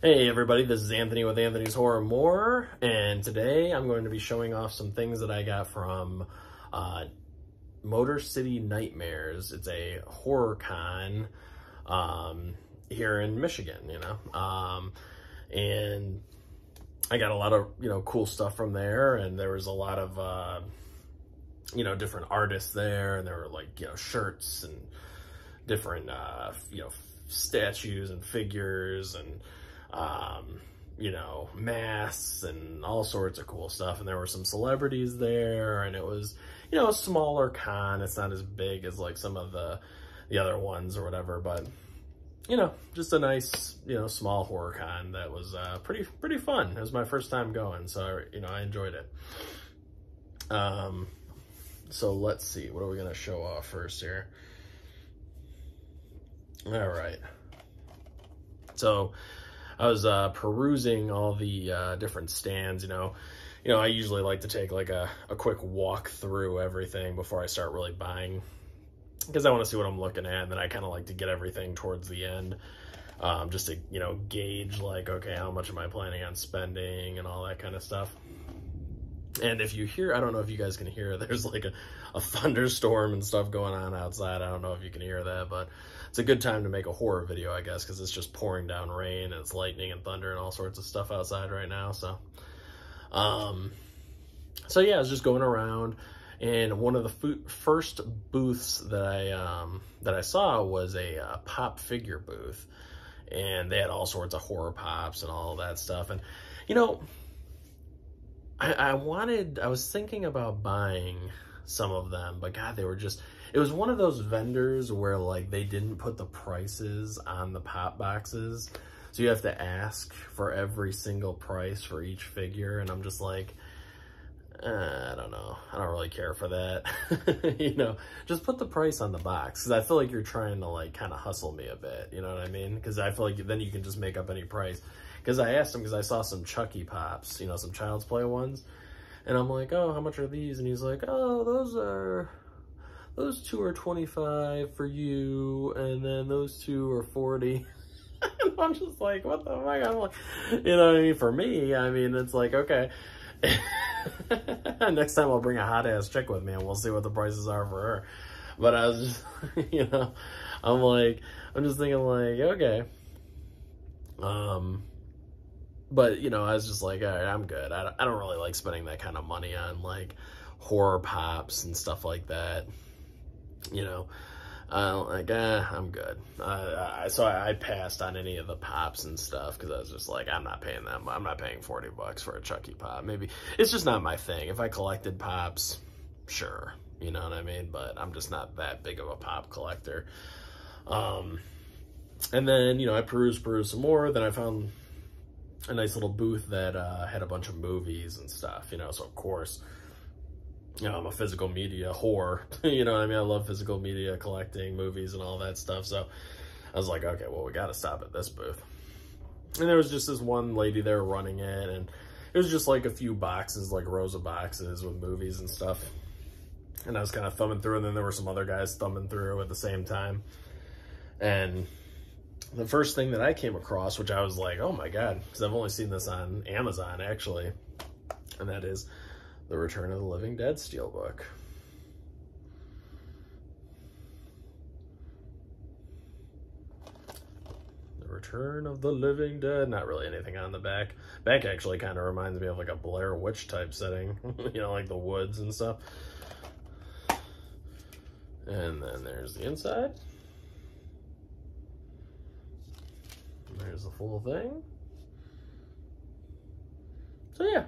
Hey everybody, this is Anthony with Anthony's Horror More, and today I'm going to be showing off some things that I got from Motor City Nightmares. It's a horror con here in Michigan, and I got a lot of, cool stuff from there, and there was a lot of, different artists there, and there were like, shirts and different, statues and figures and masks and all sorts of cool stuff. And there were some celebrities there, and it was, a smaller con. It's not as big as like some of the other ones or whatever, but just a nice, small horror con that was pretty fun. It was my first time going, so I enjoyed it. So let's see, what are we gonna show off first here? All right. So I was perusing all the different stands. I usually like to take like a quick walk through everything before I start really buying, because I want to see what I'm looking at, and then I kind of like to get everything towards the end, just to gauge like, okay, how much am I planning on spending and all that kind of stuff. And if you hear, I don't know if you guys can hear, there's like a thunderstorm and stuff going on outside. I don't know if you can hear that, but it's a good time to make a horror video, I guess, because it's just pouring down rain and it's lightning and thunder and all sorts of stuff outside right now. So yeah, I was just going around, and one of the first booths that I saw was a pop figure booth, and they had all sorts of horror pops and all that stuff. And I was thinking about buying some of them, but God, it was one of those vendors where like they didn't put the prices on the pop boxes. So you have to ask for every single price for each figure. And I'm just like, I don't know. I don't really care for that. Just put the price on the box. Cause I feel like you're trying to like kind of hustle me a bit. You know what I mean? Cause I feel like then you can just make up any price. Because I asked him, because I saw some Chucky Pops, some Child's Play ones. And I'm like, oh, how much are these? And he's like, oh, those two are 25 for you, and then those two are 40. And I'm just like, what the fuck? I'm like, what I mean? For me, it's like, okay. Next time I'll bring a hot-ass chick with me, and we'll see what the prices are for her. But I was just, I'm just thinking like, okay. But, I was just like, all right, I'm good. I don't really like spending that kind of money on, like, horror pops and stuff like that. I'm good. So I passed on any of the pops and stuff, because I was just like, I'm not paying them. I'm not paying $40 for a Chucky Pop. Maybe it's just not my thing. If I collected pops, sure. You know what I mean? But I'm just not that big of a pop collector. And then, I perused some more. Then I found a nice little booth that had a bunch of movies and stuff, so of course, I'm a physical media whore. You know what I mean? I love physical media, collecting movies and all that stuff. So I was like, okay, well, we got to stop at this booth. And there was just this one lady there running it, and it was just like a few boxes, like rows of boxes with movies and stuff. And I was kind of thumbing through, and then there were some other guys thumbing through at the same time. And the first thing that I came across, which I was like, oh my God, because I've only seen this on Amazon actually, and that is the Return of the Living Dead Steelbook. The Return of the Living Dead. Not really anything on the back. Back actually kind of reminds me of like a Blair Witch type setting, like the woods and stuff. And then there's the inside. There's the full thing. So yeah,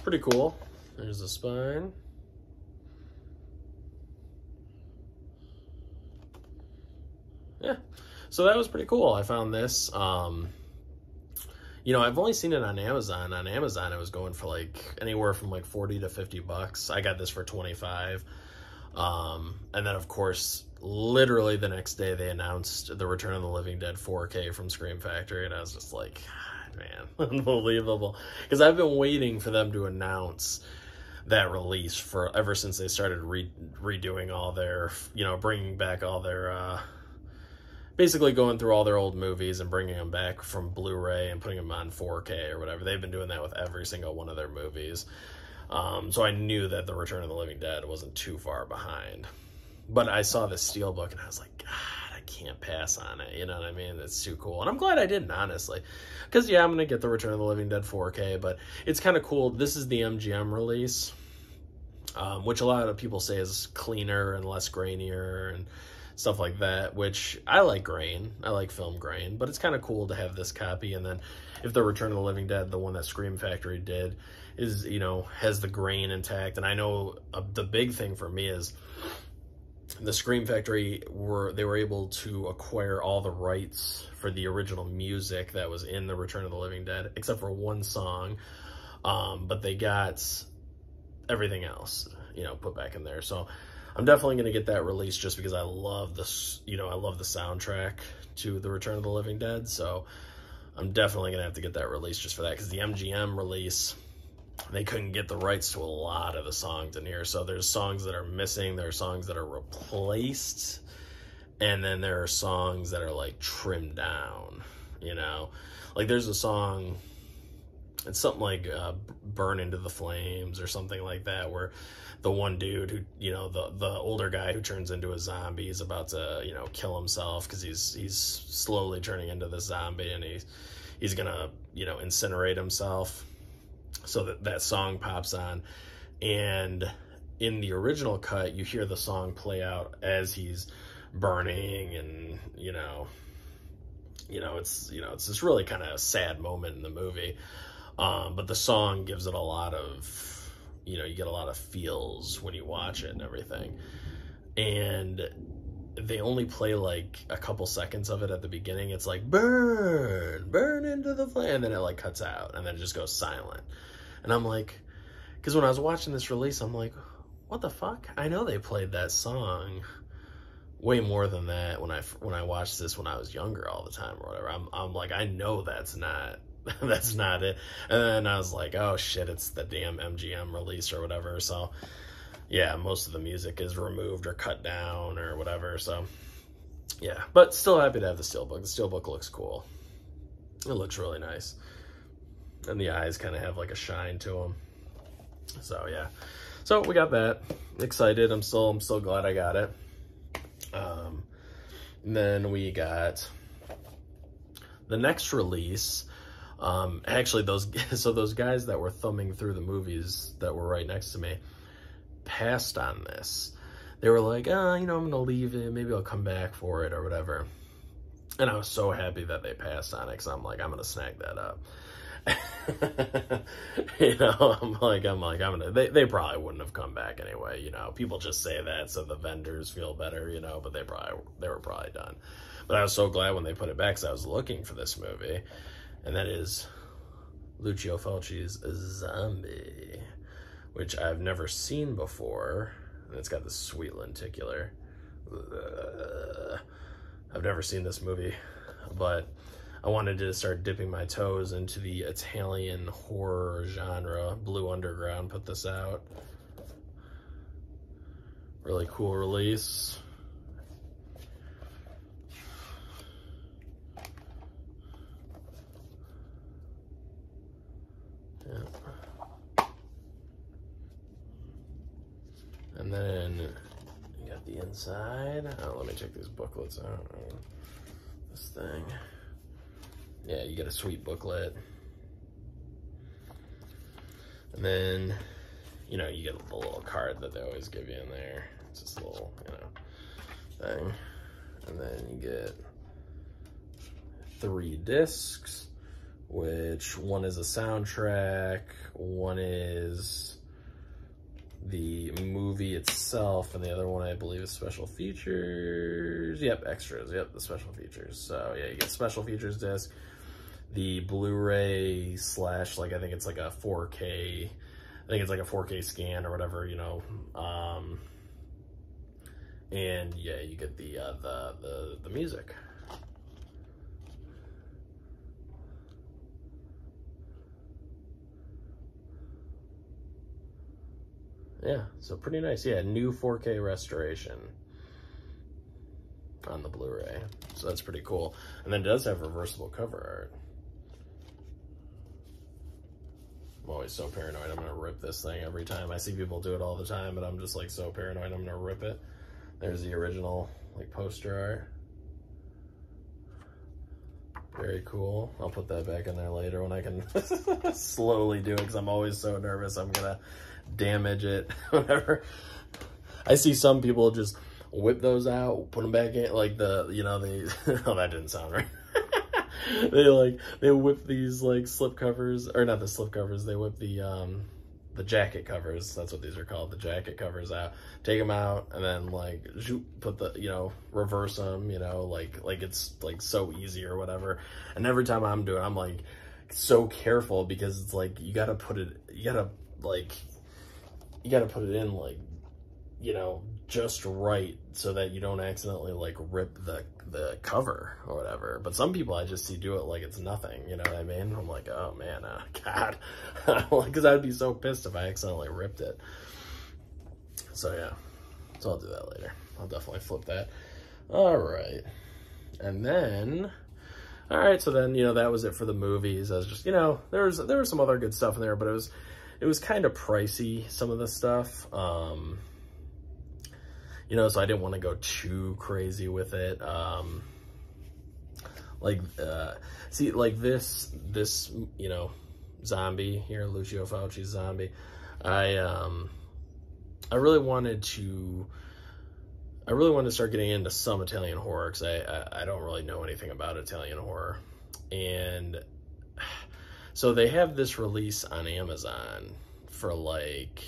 pretty cool. There's the spine. Yeah, so that was pretty cool. I found this. I've only seen it on Amazon. On Amazon, it was going for like anywhere from like 40 to 50 bucks. I got this for 25. And then of course, literally the next day they announced the Return of the Living Dead 4K from Scream Factory, and I was just like, man, unbelievable. Because I've been waiting for them to announce that release ever since they started redoing all their, bringing back all their basically going through all their old movies and bringing them back from Blu-ray and putting them on 4K or whatever. They've been doing that with every single one of their movies. So I knew that The Return of the Living Dead wasn't too far behind. But I saw the Steelbook and I was like, God, I can't pass on it. You know what I mean? It's too cool. And I'm glad I didn't, honestly. Because, yeah, I'm going to get The Return of the Living Dead 4K, but it's kind of cool. This is the MGM release, which a lot of people say is cleaner and less grainier and stuff like that, which I like grain. I like film grain, but it's kind of cool to have this copy. And then if The Return of the Living Dead, the one that Scream Factory did, is, you know, has the grain intact. And I know the big thing for me is the Scream Factory were able to acquire all the rights for the original music that was in The Return of the Living Dead, except for one song. But they got everything else, you know, put back in there. So I'm definitely going to get that released just because I love this, you know, I love the soundtrack to The Return of the Living Dead. So I'm definitely going to have to get that released just for that, because the MGM release, they couldn't get the rights to a lot of the songs in here. So there's songs that are missing, there are songs that are replaced, and then there are songs that are like trimmed down, you know? Like there's a song, it's something like Burn Into the Flames or something like that, where the one dude who, you know, the older guy who turns into a zombie is about to, you know, kill himself because he's slowly turning into the zombie, and he's gonna, you know, incinerate himself. So that song pops on, and in the original cut, you hear the song play out as he's burning, and it's this really kind of sad moment in the movie. But the song gives it a lot of, you know, you get a lot of feels when you watch it and everything. And they only play like a couple seconds of it at the beginning. It's like, burn into the flame, and then it like cuts out, and then it just goes silent. And I'm like, because when I was watching this release, I'm like, what the fuck? I know they played that song way more than that when I watched this when I was younger all the time or whatever. I'm like, I know that's not it. And then I was like, oh shit, it's the damn MGM release or whatever. So yeah, most of the music is removed or cut down or whatever. So yeah, but still happy to have the Steelbook. The Steelbook looks cool. It looks really nice. And the eyes kind of have like a shine to them. So yeah, so we got that. Excited. I'm still glad I got it. And then we got the next release. Actually, those guys that were thumbing through the movies that were right next to me passed on this. They were like, oh, you know, I'm gonna leave it, maybe I'll come back for it or whatever. And I was so happy that they passed on it, because I'm like, I'm gonna snag that up. You know, I'm gonna, they probably wouldn't have come back anyway, you know. People just say that so the vendors feel better, you know, but they were probably done. But I was so glad when they put it back, because I was looking for this movie, and that is Lucio Fulci's Zombie, which I've never seen before, and it's got this sweet lenticular. I've never seen this movie, but I wanted to start dipping my toes into the Italian horror genre. Blue Underground put this out. Really cool release. Yeah. And then you got the inside. Oh, let me check these booklets out. This thing. Yeah, you get a sweet booklet. And then, you know, you get the little card that they always give you in there. It's just a little, you know, thing. And then you get 3 discs, which one is a soundtrack, one is the movie itself, and the other one I believe is special features. Yep, extras. Yep, the special features. So yeah, you get special features disc, the Blu-ray / like I think it's like a 4K. I think it's like a 4K scan or whatever, you know. And yeah, you get the music. Yeah, so pretty nice. Yeah, new 4K restoration on the Blu-ray. So that's pretty cool. And then it does have reversible cover art. I'm always so paranoid I'm gonna rip this thing every time. I see people do it all the time, but I'm just like so paranoid I'm gonna rip it. There's the original like poster art. Very cool. I'll put that back in there later when I can slowly do it, because I'm always so nervous I'm gonna damage it. Whatever. I see some people just whip those out, put them back in, like the, you know, they, oh, that didn't sound right. they whip these like slip covers, or not the slip covers, they whip the jacket covers, that's what these are called, the jacket covers out, take them out, and then like put the, you know, reverse them, you know, like it's like so easy or whatever. And every time I'm doing it, I'm like so careful, because it's like you gotta put it in like, you know, just right, so that you don't accidentally like rip the cover or whatever. But some people I just see do it like it's nothing, you know what I mean? I'm like, oh man, God, because I'd be so pissed if I accidentally ripped it. So yeah, so I'll do that later. I'll definitely flip that. All right, and then, all right, so then, you know, that was it for the movies. I was just, you know, there was some other good stuff in there, but it was kind of pricey, some of the stuff. You know, so I didn't want to go too crazy with it. See, like this, you know, zombie here, Lucio Fulci's zombie. I really wanted to start getting into some Italian horror, because I don't really know anything about Italian horror. And so they have this release on Amazon for like,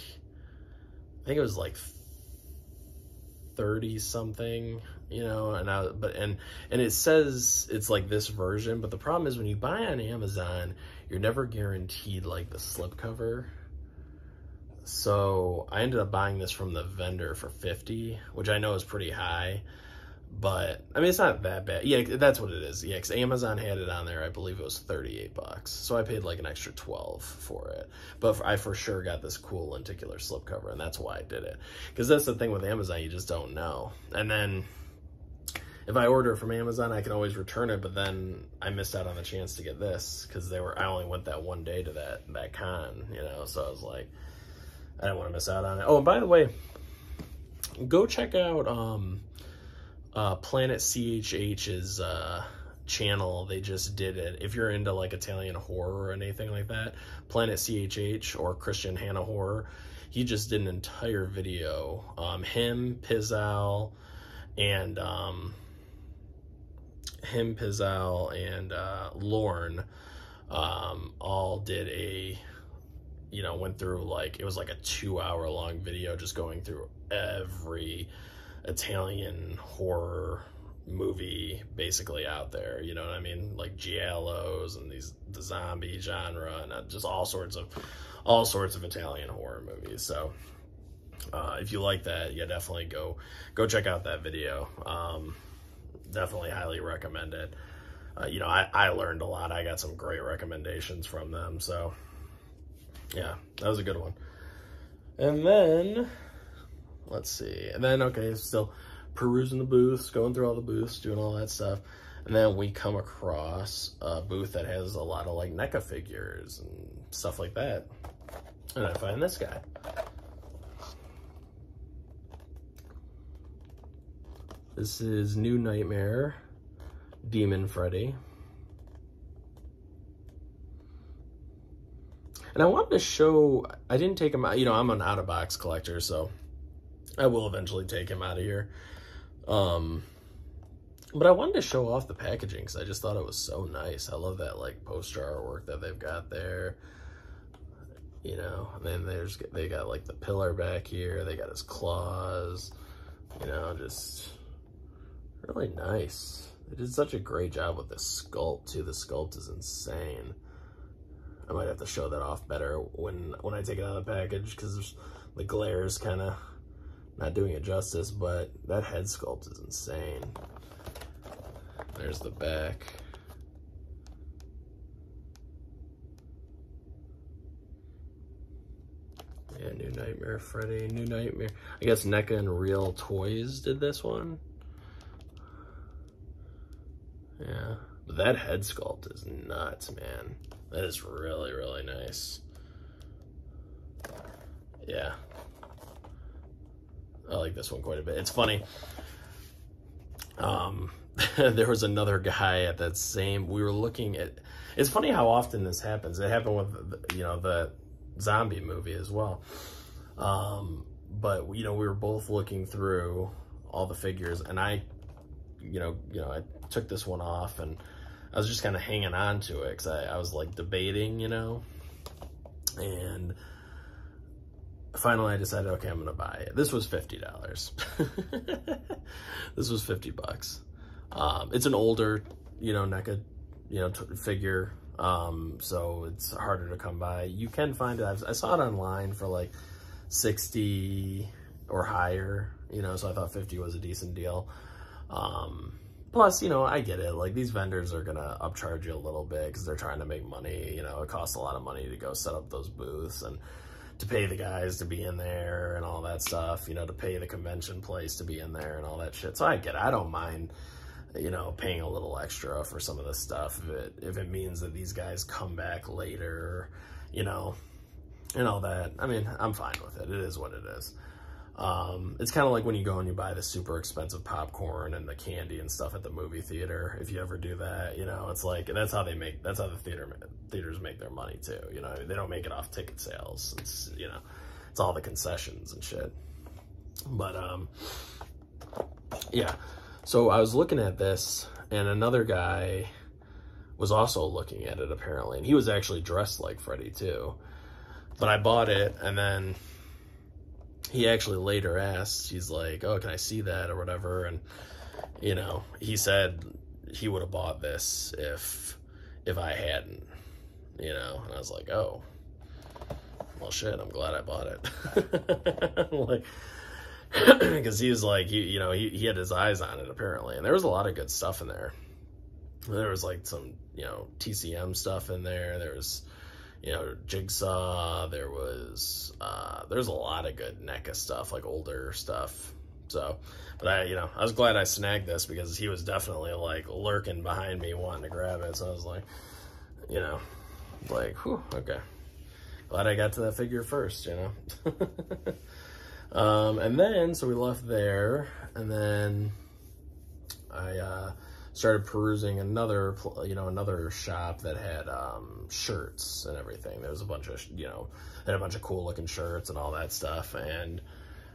I think it was like 30 something, you know, and it says it's like this version, but the problem is when you buy on Amazon, you're never guaranteed like the slipcover. So I ended up buying this from the vendor for $50, which I know is pretty high, but I mean, it's not that bad. Yeah, that's what it is. Yeah, because Amazon had it on there, I believe it was $38. So I paid like an extra $12 for it. But I for sure got this cool lenticular slipcover, and that's why I did it. Because that's the thing with Amazon, you just don't know. And then if I order it from Amazon, I can always return it, but then I missed out on the chance to get this, because I only went that one day to that con, you know, so I was like, I didn't want to miss out on it. Oh, and by the way, go check out Planet CHH's channel. They just did it. If you're into like Italian horror or anything like that, Planet CHH or Christian Hannah Horror, he just did an entire video. Him, Pizzal, and Lorne all did a, you know, went through like, it was like a 2-hour long video just going through every Italian horror movie basically out there, you know what I mean, like giallos and the zombie genre, and just all sorts of Italian horror movies. So if you like that, yeah, definitely go check out that video. Definitely highly recommend it. You know, I learned a lot. I got some great recommendations from them, so yeah, that was a good one. And then let's see. And then, okay, still perusing the booths, going through all the booths, doing all that stuff. And then we come across a booth that has a lot of like NECA figures and stuff like that. And I find this guy. This is New Nightmare, Demon Freddy. And I wanted to show, I didn't take him out, you know, I'm an out-of-box collector, so I will eventually take him out of here. But I wanted to show off the packaging because I just thought it was so nice. I love that like poster artwork that they've got there. You know, and then they got like the pillar back here. They got his claws, you know, just really nice. They did such a great job with the sculpt too. The sculpt is insane. I might have to show that off better when I take it out of the package, because the glare is kind of not doing it justice, but that head sculpt is insane. There's the back. Yeah, New Nightmare Freddy, New Nightmare. I guess NECA and Real Toys did this one. Yeah. But that head sculpt is nuts, man. That is really, really nice. Yeah. I like this one quite a bit. It's funny. There was another guy at that same, we were looking at, it's funny how often this happens. It happened with, you know, the zombie movie as well. But, you know, we were both looking through all the figures, and I took this one off, and I was just kind of hanging on to it, because I was like debating, you know, and finally I decided, okay, I'm going to buy it. This was $50. This was $50. It's an older, you know, Neca, you know, figure. So it's harder to come by. You can find it. I saw it online for like 60 or higher, you know, so I thought 50 was a decent deal. Plus, you know, I get it. Like, these vendors are going to upcharge you a little bit because they're trying to make money. You know, it costs a lot of money to go set up those booths and to pay the guys to be in there and all that stuff, you know, to pay the convention place to be in there and all that shit. So I get it. I don't mind, you know, paying a little extra for some of this stuff if it means that these guys come back later, you know, and all that. I mean, I'm fine with it. It is what it is. It's kind of like when you go and you buy the super expensive popcorn and the candy and stuff at the movie theater. If you ever do that, you know, it's like, that's how the theaters make their money too. You know, they don't make it off ticket sales. It's, you know, it's all the concessions and shit. But, yeah. So I was looking at this, and another guy was also looking at it apparently, and he was actually dressed like Freddy too. But I bought it, and then he actually later asked, he's like, oh, can I see that or whatever? And, you know, he said he would have bought this if I hadn't, you know? And I was like, oh, well, shit, I'm glad I bought it. Like, because he was like, you know, he had his eyes on it apparently. And there was a lot of good stuff in there. There was like some, you know, TCM stuff in there. There was, you know, Jigsaw, there's a lot of good NECA stuff, like older stuff. So, but I was glad I snagged this because he was definitely like lurking behind me wanting to grab it. So I was like, you know, like, whew, okay. Glad I got to that figure first, you know. And then, so we left there, and then I, started perusing another shop that had shirts and everything. There was a bunch of, you know, had a bunch of cool looking shirts and all that stuff, and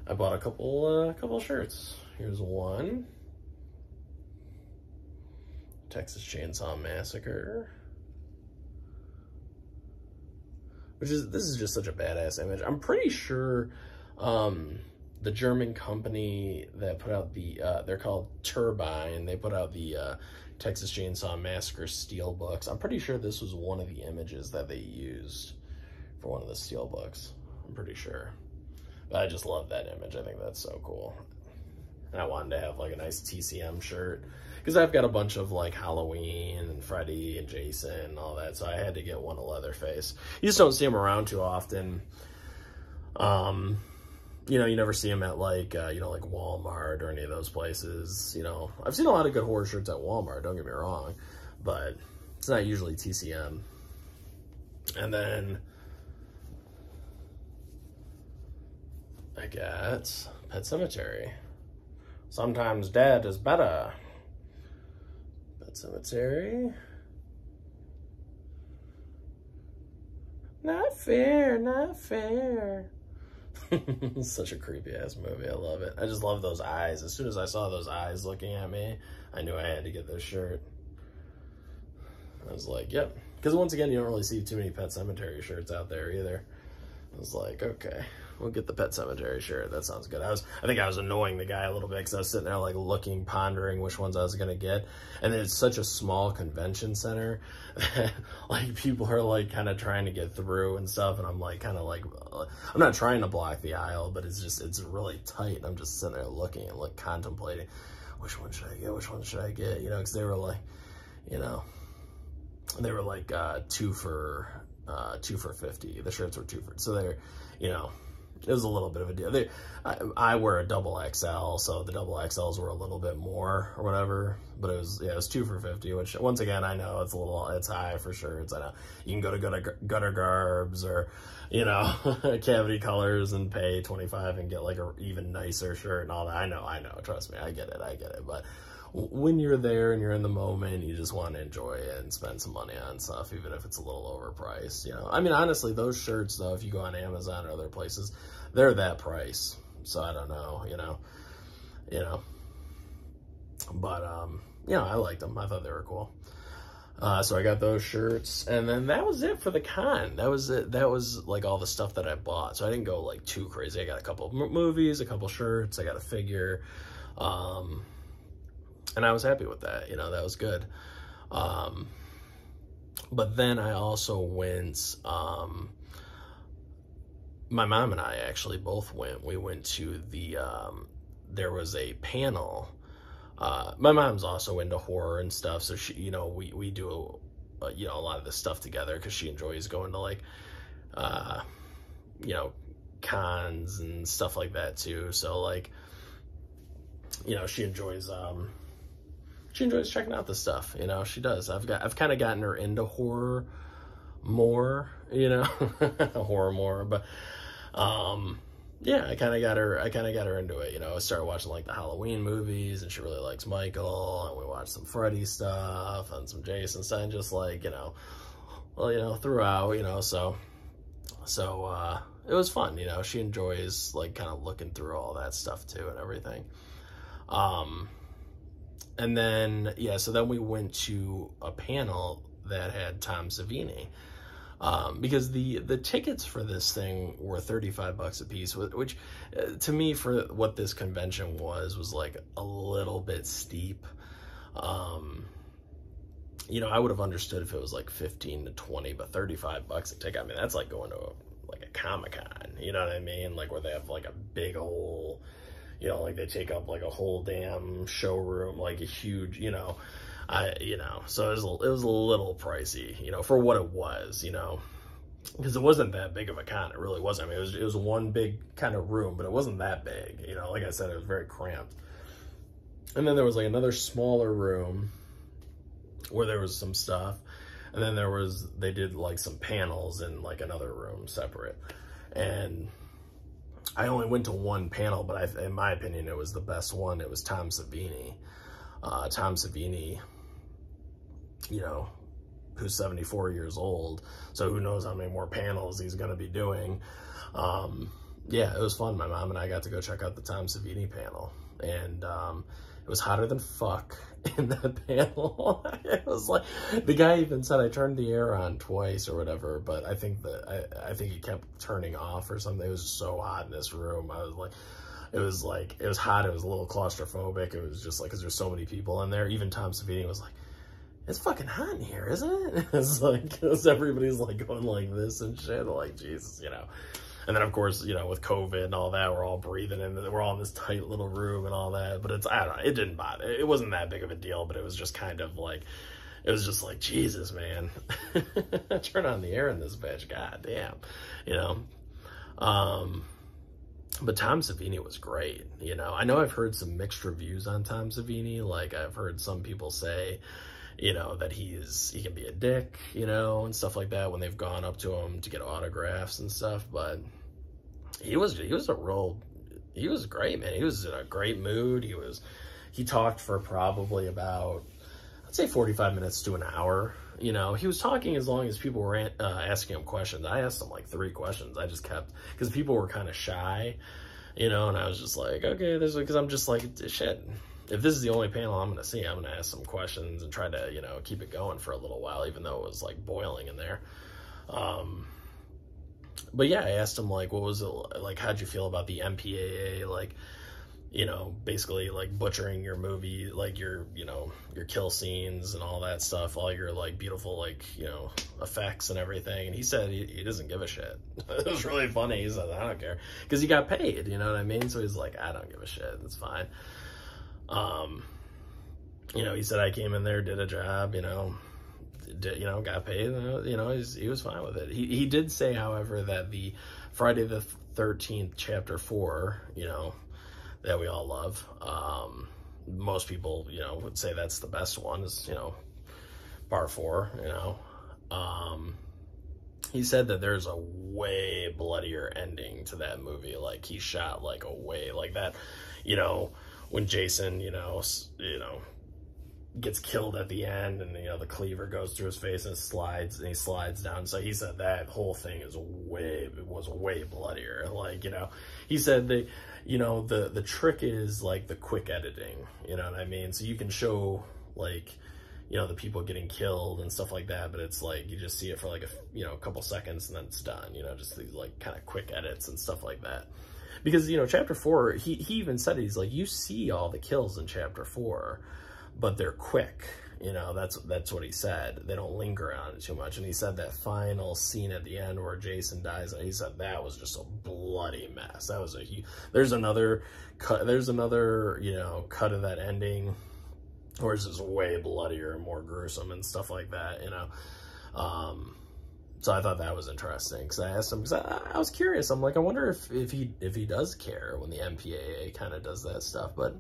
I bought a couple shirts. Here's one, Texas Chainsaw Massacre, this is just such a badass image. I'm pretty sure the German company that put out the, they're called Turbine. They put out the Texas Chainsaw Massacre steel books. I'm pretty sure this was one of the images that they used for one of the steel books. I'm pretty sure. But I just love that image. I think that's so cool. And I wanted to have like a nice TCM shirt because I've got a bunch of like Halloween and Freddy and Jason and all that. So I had to get one of Leatherface. You just don't see them around too often. You know, you never see them at like, you know, like Walmart or any of those places. You know, I've seen a lot of good horror shirts at Walmart, don't get me wrong, but it's not usually TCM. And then I got Pet Sematary. Sometimes dead is better. Pet Sematary. Not fair, not fair. Such a creepy ass movie. I love it. I just love those eyes. As soon as I saw those eyes looking at me, I knew I had to get this shirt. I was like, yep. Because once again, you don't really see too many Pet Sematary shirts out there either. I was like, okay, we'll get the Pet Sematary shirt. That sounds good. I think I was annoying the guy a little bit because I was sitting there like looking, pondering which ones I was going to get. And then it's such a small convention center that like people are like kind of trying to get through and stuff. And I'm like kind of like, I'm not trying to block the aisle, but it's really tight. And I'm just sitting there looking and like contemplating, which one should I get? Which one should I get? You know, because they were like, you know, they were like 2 for $50. The shirts were 2 for, so they're, you know, it was a little bit of a deal. I wear a double XL, so the double XLs were a little bit more or whatever, but it was 2 for $50, which once again, I know it's high for sure. I know you can go to Gutter Garbs or, you know, Cavity Colors and pay $25 and get like a even nicer shirt and all that. I know, trust me, I get it. But when you're there and you're in the moment, you just want to enjoy it and spend some money on stuff, even if it's a little overpriced, you know. I mean, honestly, those shirts, though, if you go on Amazon or other places, they're that price. So I don't know, you know. But, you know, I liked them. I thought they were cool. So I got those shirts, and then that was it for the con. That was it. That was like all the stuff that I bought. So I didn't go like too crazy. I got a couple of movies, a couple shirts, I got a figure, and I was happy with that. You know, that was good. But then I also went, my mom and I actually both went. We went to the, there was a panel. My mom's also into horror and stuff, so she, you know, we do, you know, a lot of this stuff together because she enjoys going to like, you know, cons and stuff like that too. So like, you know, she enjoys checking out the stuff, you know, she does. I've kind of gotten her into horror more, you know, horror more, but, yeah, I kind of got her into it, you know. I started watching like the Halloween movies, and she really likes Michael, and we watched some Freddy stuff and some Jason stuff, and just like, you know, well, you know, throughout, you know, so it was fun, you know. She enjoys like kind of looking through all that stuff too and everything. And then, yeah, so then we went to a panel that had Tom Savini. Because the tickets for this thing were $35 a piece, which to me, for what this convention was like a little bit steep. You know, I would have understood if it was like 15 to 20, but $35 a ticket, I mean, that's like going to like a Comic-Con, you know what I mean? Like where they have like a big whole, you know, like they take up like a whole damn showroom, like a huge, you know, you know, so it was a little pricey, you know, for what it was, you know, because it wasn't that big of a con. It really wasn't. I mean, it was one big kind of room, but it wasn't that big, you know. Like I said, it was very cramped. And then there was like another smaller room where there was some stuff, and then they did like some panels in like another room separate. And I only went to one panel, but in my opinion, it was the best one. It was Tom Savini. Tom Savini, you know, who's 74 years old, so who knows how many more panels he's going to be doing. Yeah, it was fun. My mom and I got to go check out the Tom Savini panel, and it was hotter than fuck in that panel. It was like, the guy even said I turned the air on twice or whatever, but I think he kept turning off or something. It was so hot in this room. I was like, it was hot. It was a little claustrophobic. It was just like, because there's so many people in there. Even Tom Savini was like, it's fucking hot in here, isn't it? It's like, because everybody's like going like this and shit. Like, Jesus, you know. And then, of course, you know, with COVID and all that, we're all breathing in. We're all in this tight little room and all that. But I don't know. It didn't bother. It wasn't that big of a deal, but it was just kind of like, it was just like, Jesus, man. Turn on the air in this bitch. God damn. You know. But Tom Savini was great, you know. I know I've heard some mixed reviews on Tom Savini. Like, I've heard some people say, you know, that he can be a dick, you know, and stuff like that when they've gone up to him to get autographs and stuff. But he was great, man. He was in a great mood. He talked for probably about, I'd say 45 minutes to an hour. You know, he was talking as long as people were asking him questions. I asked him like 3 questions. I just kept, because people were kind of shy, you know, and I was just like, okay, because I'm just like, shit, if this is the only panel I'm going to see, I'm going to ask some questions and try to, you know, keep it going for a little while, even though it was like boiling in there. But yeah, I asked him like, what was it like? How'd you feel about the MPAA? Like, you know, basically like butchering your movie, like your, you know, your kill scenes and all that stuff, all your like beautiful, like, you know, effects and everything. And he said he doesn't give a shit. It was really funny. He said, I don't care, because he got paid, you know what I mean? So he's like, I don't give a shit. It's fine. You know, he said I came in there, did a job, you know, got paid, you know, he was fine with it. He did say, however, that the Friday the 13th, chapter 4, you know, that we all love. Most people, you know, would say that's the best one, is, you know, part 4, you know. He said that there's a way bloodier ending to that movie. Like, he shot like a way, like that, you know, when Jason, you know, gets killed at the end, and, you know, the cleaver goes through his face and he slides down. So he said that whole thing was way bloodier. Like, you know, he said that, you know, the trick is like the quick editing, you know what I mean? So you can show, like, you know, the people getting killed and stuff like that, but it's like, you just see it for like a couple seconds and then it's done, you know, just these like kind of quick edits and stuff like that. Because, you know, chapter 4, he even said, he's like, you see all the kills in chapter 4, but they're quick, you know, that's what he said. They don't linger on it too much. And he said that final scene at the end where Jason dies, he said that was just a bloody mess. That was there's another cut, you know, cut of that ending where it's just way bloodier and more gruesome and stuff like that, you know. So I thought that was interesting, because I asked him, because I was curious. I'm like, I wonder if he does care when the MPAA kind of does that stuff, but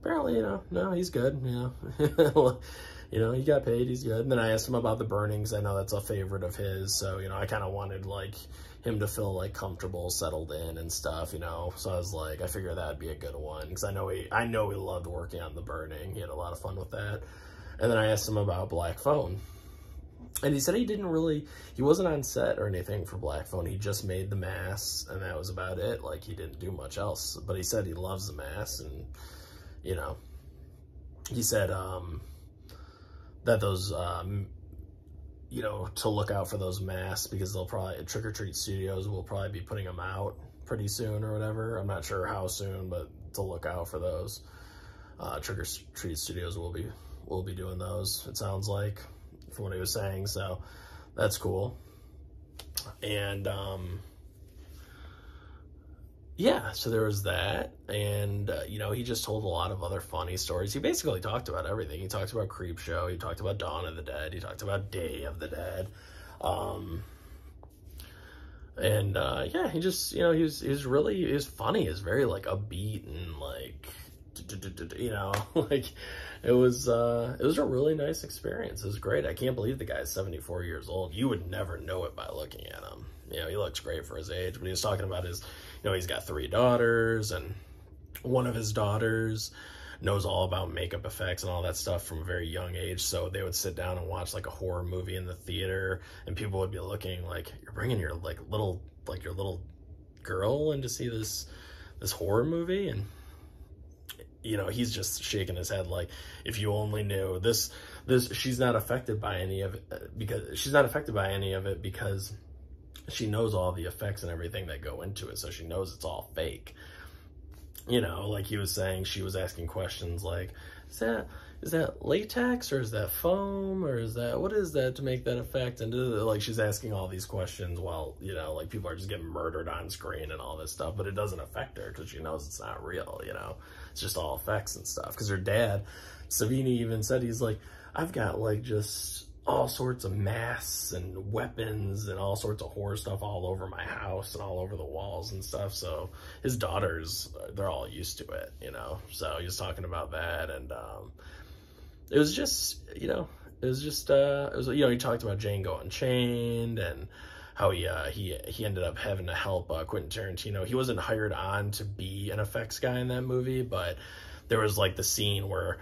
apparently, you know, no, he's good, you know. You know, he got paid, he's good. And then I asked him about the burnings. I know that's a favorite of his, so, you know, I kind of wanted, like, him to feel, like, comfortable, settled in and stuff, you know. So I was like, I figured that'd be a good one, because I know he loved working on the burning. He had a lot of fun with that. And then I asked him about Black Phone. And he said he wasn't on set or anything for Black Phone. He just made the masks, and that was about it. Like, he didn't do much else. But he said he loves the masks, and, you know, he said that those, you know, to look out for those masks, because they'll probably, Trick or Treat Studios will probably be putting them out pretty soon or whatever. I'm not sure how soon, but to look out for those. Trick or Treat Studios will be doing those, it sounds like, from what he was saying. So that's cool. And yeah, so there was that. And you know, he just told a lot of other funny stories. He basically talked about everything. He talked about Creepshow, he talked about Dawn of the Dead, he talked about Day of the Dead. Yeah, he just, you know, he was funny. He was very, like, upbeat and, like, you know, like, it was a really nice experience. It was great. I can't believe the guy's 74 years old. You would never know it by looking at him. You know, he looks great for his age, but he was talking about his, you know, he's got 3 daughters, and one of his daughters knows all about makeup effects and all that stuff from a very young age. So they would sit down and watch, like, a horror movie in the theater, and people would be looking like, you're bringing your, like, your little girl in to see this horror movie? And, you know, he's just shaking his head like, if you only knew this, she's not affected by any of it, because she knows all the effects and everything that go into it. So she knows it's all fake. You know, like he was saying, she was asking questions like, is that latex, or is that foam, or what is that to make that effect? And like, she's asking all these questions while, you know, like, people are just getting murdered on screen and all this stuff, but it doesn't affect her because she knows it's not real, you know, it's just all effects and stuff. Because her dad, Savini, even said, he's like, I've got, like, just all sorts of masks and weapons and all sorts of horror stuff all over my house and all over the walls and stuff. So his daughters, they're all used to it, you know. So he was talking about that, and it was just, you know, you know, he talked about Django Unchained and how he ended up having to help Quentin Tarantino. He wasn't hired on to be an effects guy in that movie, but there was, like, the scene where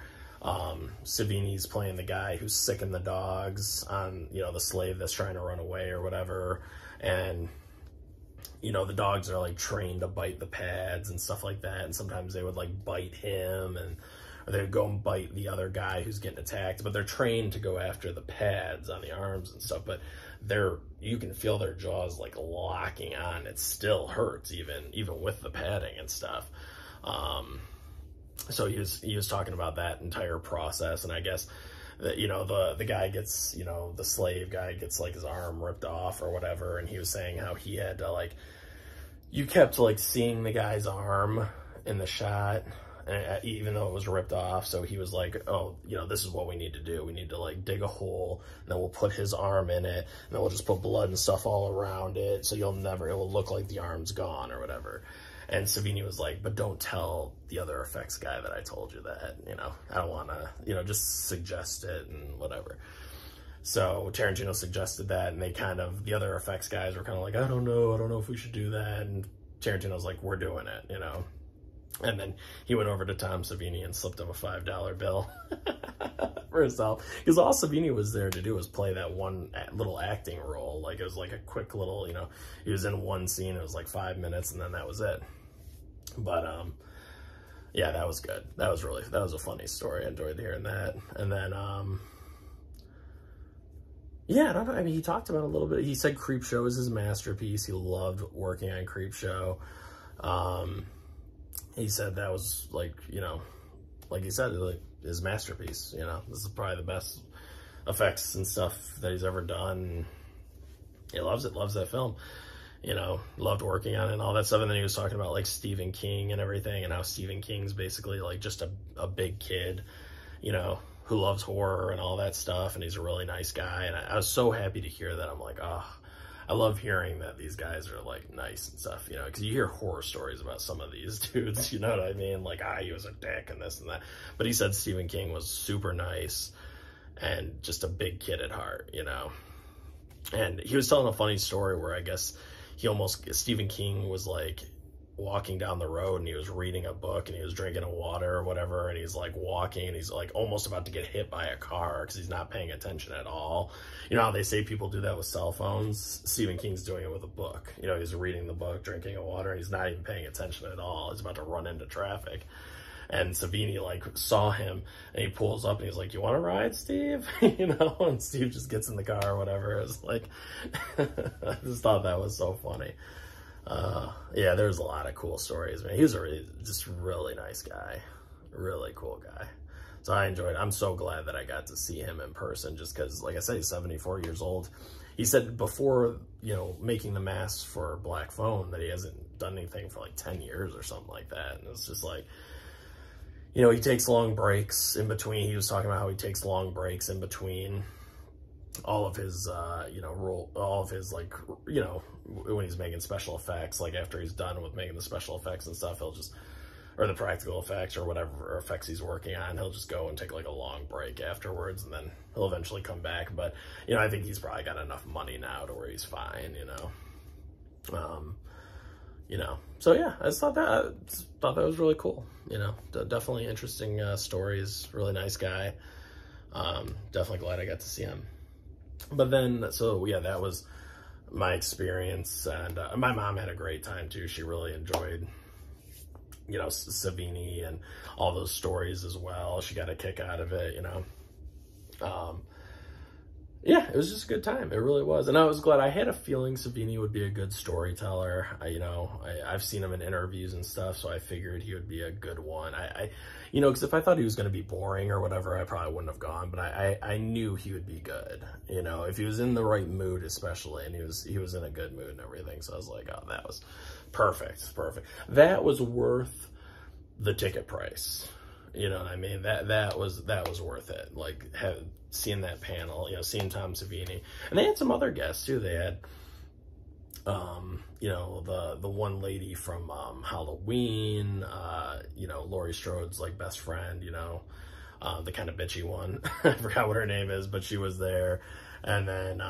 Savini's playing the guy who's sicking the dogs on, you know, the slave that's trying to run away or whatever, and, you know, the dogs are, like, trained to bite the pads and stuff like that, and sometimes they would, like, bite him, or they would go and bite the other guy who's getting attacked, but they're trained to go after the pads on the arms and stuff, but you can feel their jaws, like, locking on. It still hurts even with the padding and stuff. So he was talking about that entire process, and I guess that, you know, the guy gets, you know, the slave guy gets, like, his arm ripped off or whatever, and he was saying how he had to, like, you kept, like, seeing the guy's arm in the shot, even though it was ripped off. So he was like, oh, you know, this is what we need to do. We need to like dig a hole, and then we'll put his arm in it, and then we'll just put blood and stuff all around it, so it will look like the arm's gone or whatever. And Savini was like, but don't tell the other effects guy that I told you that, you know, I don't want to, you know, just suggest it and whatever. So Tarantino suggested that, and the other effects guys were kind of like, I don't know if we should do that. And Tarantino's like, we're doing it, you know. And then he went over to Tom Savini and slipped him a $5 bill for himself. Because all Savini was there to do was play that one little acting role. Like, it was like a quick little, you know, he was in one scene, it was like 5 minutes, and then that was it. But, yeah, that was good. That was a funny story. I enjoyed hearing that. And then, yeah, I don't know. I mean, he talked about it a little bit. He said Creepshow is his masterpiece. He loved working on Creepshow. He said that was like, you know, like he said, like his masterpiece, you know, this is probably the best effects and stuff that he's ever done. He loves it, loves that film, you know, loved working on it and all that stuff. And then he was talking about like Stephen King and everything, and how Stephen King's basically like just a big kid, you know, who loves horror and all that stuff. And he's a really nice guy. And I was so happy to hear that. I'm like, oh, I love hearing that these guys are like nice and stuff, you know, because you hear horror stories about some of these dudes, you know what I mean? Like, he was a dick and this and that. But he said Stephen King was super nice and just a big kid at heart, you know. And he was telling a funny story where I guess Stephen King was like walking down the road and he was reading a book and he was drinking a water or whatever, and he's like walking and he's like almost about to get hit by a car because he's not paying attention at all. You know how they say people do that with cell phones? Stephen King's doing it with a book. You know, he's reading the book, drinking a water, and he's not even paying attention at all. He's about to run into traffic. And Savini like saw him and he pulls up and he's like, you want to ride, Steve? You know, and Steve just gets in the car or whatever. It's like, I just thought that was so funny. Yeah, there's a lot of cool stories, man. He was just really nice guy, really cool guy. So I enjoyed it. I'm so glad that I got to see him in person, just because, like I said, he's 74 years old. He said before, you know, making the mask for Black Phone that he hasn't done anything for like 10 years or something like that. And it's just like, you know, he takes long breaks in between. He was talking about how he takes long breaks in between all of his, you know, all of his, like, you know, when he's making special effects, like after he's done with making the special effects and stuff, he'll just, or the practical effects or whatever effects he's working on, he'll just go and take like a long break afterwards, and then he'll eventually come back. But, you know, I think he's probably got enough money now to where he's fine, you know. You know, so yeah, I just thought that was really cool, you know. Definitely interesting stories, really nice guy. Definitely glad I got to see him. But then, so yeah, that was my experience, and my mom had a great time too. She really enjoyed, you know, Savini and all those stories as well. She got a kick out of it, you know. Yeah, it was just a good time. It really was. And I was glad. I had a feeling Savini would be a good storyteller. You know, I've seen him in interviews and stuff, so I figured he would be a good one. You know, because if I thought he was going to be boring or whatever, I probably wouldn't have gone. But I knew he would be good, you know, if he was in the right mood especially, and he was in a good mood and everything. So I was like, oh, that was perfect. That was worth the ticket price. You know what I mean? That was worth it. Like, seeing that panel, you know, seeing Tom Savini. And they had some other guests too. They had, you know, the one lady from Halloween, you know, Laurie Strode's like best friend, you know, the kind of bitchy one. I forgot what her name is, but she was there. And then,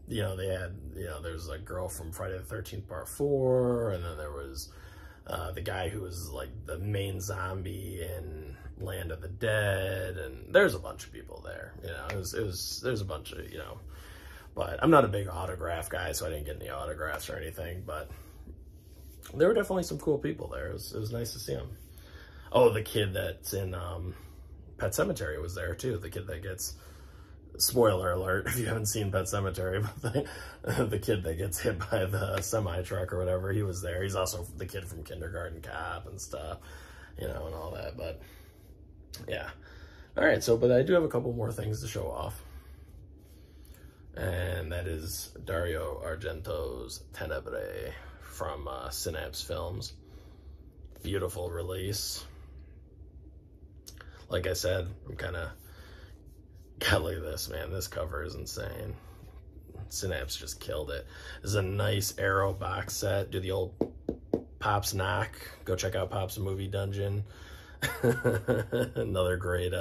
you know, they had, you know, there's a girl from Friday the 13th Part 4, and then there was the guy who was like the main zombie in Land of the Dead, and there's a bunch of people there, you know. There's a bunch of, you know, but I'm not a big autograph guy, so I didn't get any autographs or anything, but there were definitely some cool people there. It was nice to see them. Oh, the kid that's in Pet Sematary was there too. The kid that gets, spoiler alert if you haven't seen Pet Sematary, but the kid that gets hit by the semi-truck or whatever, he was there. He's also the kid from Kindergarten Cop and stuff, you know, and all that. But yeah. All right, so, but I do have a couple more things to show off. And that is Dario Argento's Tenebrae from Synapse Films. Beautiful release. like I said, I'm kind of, God, look at this, man. This cover is insane. Synapse just killed it. This is a nice Arrow box set. Do the old Pop's knock. Go check out Pop's Movie Dungeon. Another great,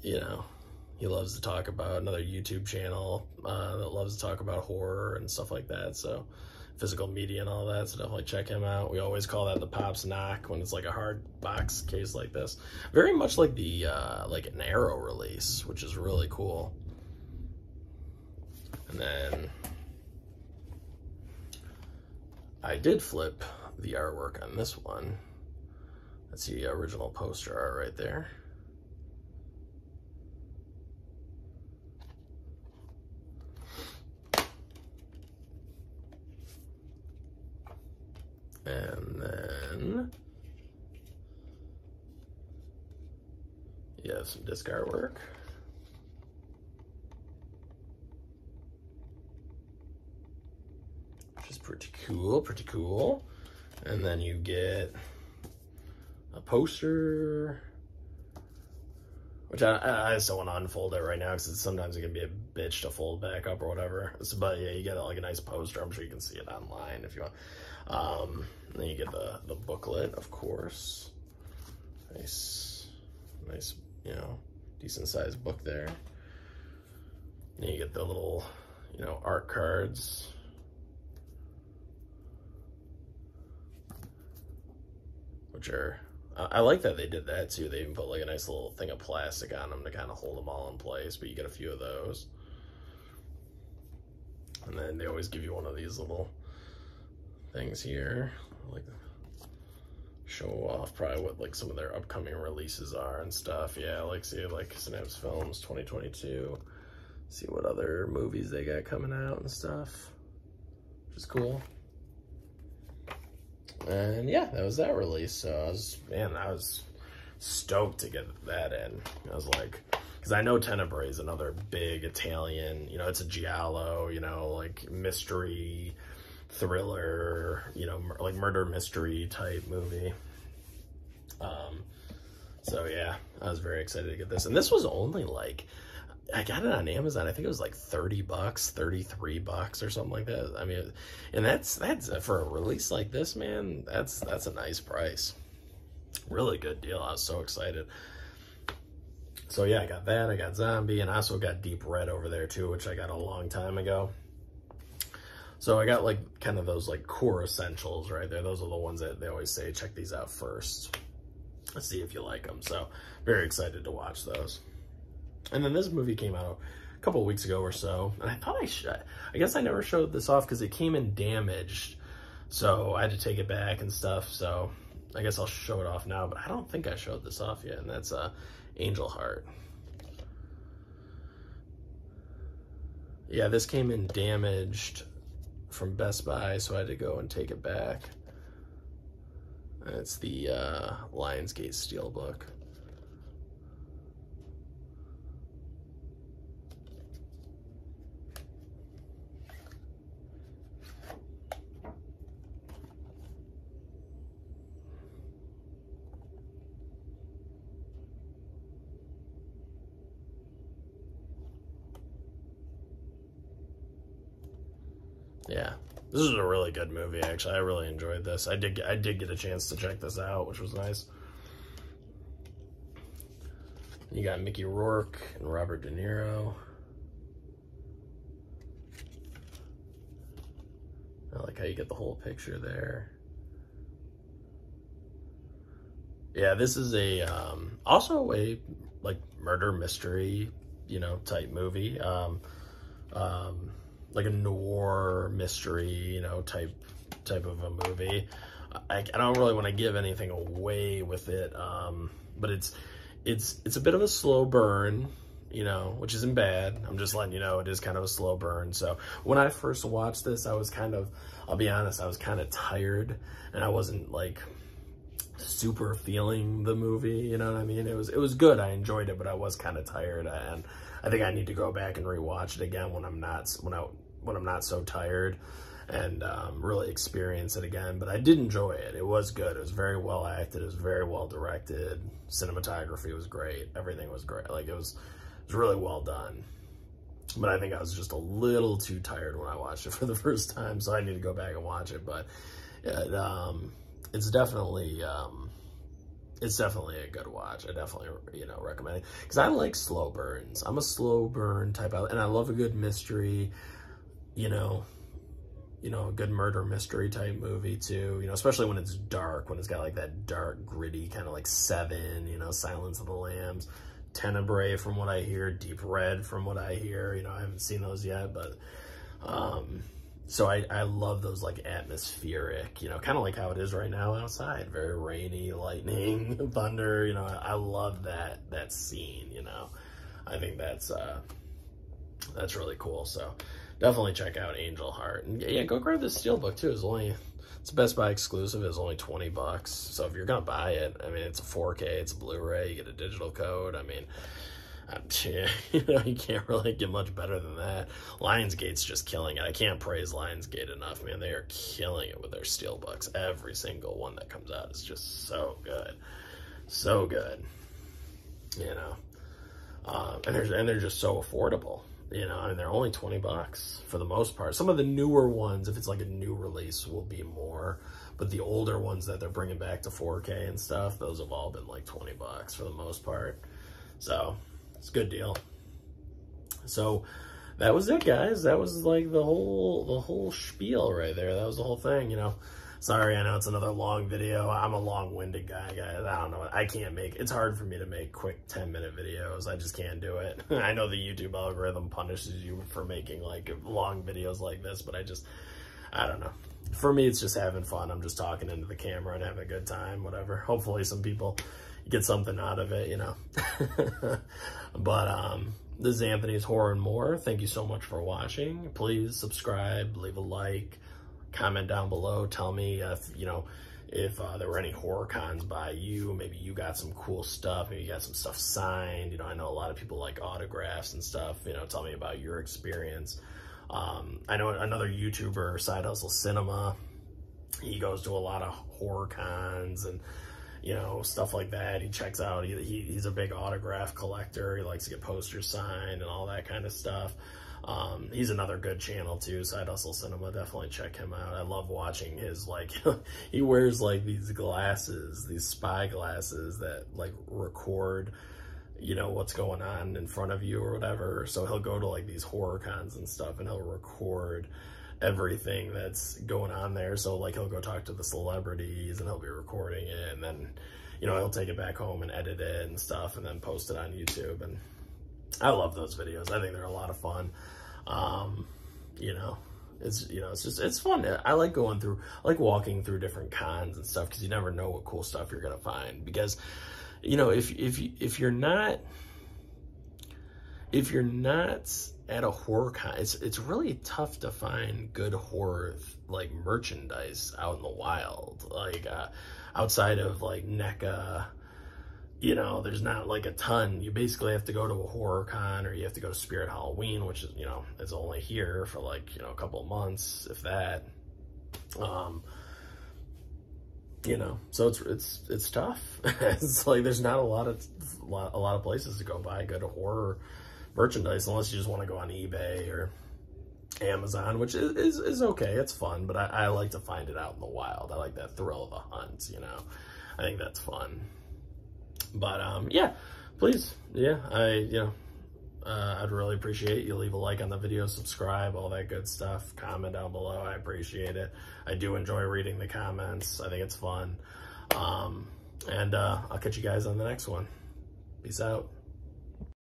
you know, he loves to talk about, another YouTube channel that loves to talk about horror and stuff like that. So physical media and all that, so definitely check him out. We always call that the Pop's knock when it's like a hard box case like this. Very much like the like an Arrow release, which is really cool. And then I did flip the artwork on this one. That's the original poster art right there. And then you have some disc artwork. Which is pretty cool, pretty cool. And then you get a poster, which I just don't want to unfold it right now because sometimes it can be a bitch to fold back up or whatever. But yeah, you get like a nice poster. I'm sure you can see it online if you want. Then you get the booklet, of course. Nice, you know, decent sized book there. And you get the little, you know, art cards. Which are, I like that they did that too. They even put like a nice little thing of plastic on them to kind of hold them all in place, but you get a few of those. And then they always give you one of these little things here, like show off probably what like some of their upcoming releases are and stuff. Yeah, like see like Synapse Films 2022. See what other movies they got coming out and stuff, which is cool. And yeah, that was that release. So I was stoked to get that in. I was like, because I know Tenebrae is another big Italian, you know, it's a giallo, you know, like mystery, thriller, you know, like murder mystery type movie. So yeah, I was very excited to get this. And this was only like, I got it on Amazon. I think it was like $30, $33 or something like that. I mean, and that's for a release like this, man, that's a nice price. Really good deal. I was so excited. So yeah, I got that. I got Zombie, and I also got Deep Red over there too, which I got a long time ago. So I got like kind of those like core essentials right there. Those are the ones that they always say, check these out first. Let's see if you like them. So very excited to watch those. And then this movie came out a couple of weeks ago or so, and I thought I guess I never showed this off because it came in damaged, so I had to take it back and stuff, so I guess I'll show it off now, but I don't think I showed this off yet, and that's Angel Heart. Yeah, this came in damaged from Best Buy, so I had to go and take it back. And it's the Lionsgate Steelbook. Yeah, this is a really good movie, actually. I really enjoyed this. I did get a chance to check this out, which was nice. You got Mickey Rourke and Robert De Niro. I like how you get the whole picture there. Yeah, this is a also a like murder mystery, you know, type movie. Like a noir mystery, you know, type of a movie. I don't really want to give anything away with it, but it's a bit of a slow burn, you know, which isn't bad. I'm just letting you know it is kind of a slow burn. So when I first watched this, I was kind of, I'll be honest, I was kind of tired, and I wasn't like super feeling the movie, you know what I mean? It was good. I enjoyed it, but I was kind of tired, and I think I need to go back and rewatch it again when I'm not so tired. and really experience it again. But I did enjoy it. It was good. It was very well acted. It was very well directed. Cinematography was great. Everything was great. Like, it was really well done. But I think I was just a little too tired when I watched it for the first time, so I need to go back and watch it. But it's definitely a good watch. I definitely, recommend it, because I like slow burns. I'm a slow burn type of, and I love a good mystery, a good murder mystery type movie too, especially when it's dark, when it's got like that dark, gritty kind of like Seven, Silence of the Lambs, Tenebrae from what I hear, Deep Red from what I hear. I haven't seen those yet, but so I love those like atmospheric, kind of like how it is right now outside, very rainy, lightning, thunder, I love that scene, I think that's really cool. So definitely check out Angel Heart, and yeah, go grab this Steelbook too. It's a Best Buy exclusive. It's only $20. So if you're gonna buy it, I mean, it's a 4K, it's a Blu-ray, you get a digital code. I mean, you can't really get much better than that. Lionsgate's just killing it. I can't praise Lionsgate enough, man. They are killing it with their Steelbooks. Every single one that comes out is just so good. So good. And they're just so affordable. I mean, they're only $20 for the most part. Some of the newer ones, if it's like a new release, will be more. But the older ones that they're bringing back to 4K and stuff, those have all been like $20 for the most part. So it's a good deal. So that was it, guys. That was like the whole spiel right there. That was the whole thing, Sorry, I know it's another long video. I'm a long-winded guy, guys. I don't know. It's hard for me to make quick 10-minute videos. I just can't do it. I know the YouTube algorithm punishes you for making like long videos like this, but I don't know. For me, it's just having fun. I'm just talking into the camera and having a good time, whatever. Hopefully some people get something out of it, But this is Anthony's Horror and More. Thank you so much for watching. Please subscribe, leave a like, comment down below. Tell me if there were any horror cons by you. Maybe you got some cool stuff. Maybe you got some stuff signed. I know a lot of people like autographs and stuff. Tell me about your experience. I know another YouTuber, Side Hustle Cinema. He goes to a lot of horror cons and stuff like that. He checks out. He's a big autograph collector. He likes to get posters signed and all that kind of stuff. He's another good channel too, Side Hustle Cinema. Definitely check him out. I love watching his, like, he wears like these glasses, these spy glasses that like record, what's going on in front of you or whatever. So he'll go to like these horror cons and stuff and he'll record everything that's going on there. So like he'll go talk to the celebrities and he'll be recording it, and then, he'll take it back home and edit it and stuff and then post it on YouTube. And I love those videos. I think they're a lot of fun. It's fun. I like walking through different cons and stuff, because you never know what cool stuff you're gonna find. Because, if you're not at a horror con, it's really tough to find good horror like merchandise out in the wild. Like outside of like Neca, there's not like a ton. You basically have to go to a horror con, or you have to go to Spirit Halloween, which is, is only here for like, a couple of months, if that. So it's tough. It's like there's not a lot of places to go buy good horror merchandise, unless you just want to go on eBay or Amazon, which is okay. It's fun, but I like to find it out in the wild. I like that thrill of the hunt, I think that's fun. But yeah, please, yeah, I'd really appreciate you leave a like on the video, subscribe, all that good stuff, comment down below. I appreciate it. I do enjoy reading the comments. I think it's fun. And I'll catch you guys on the next one. Peace out.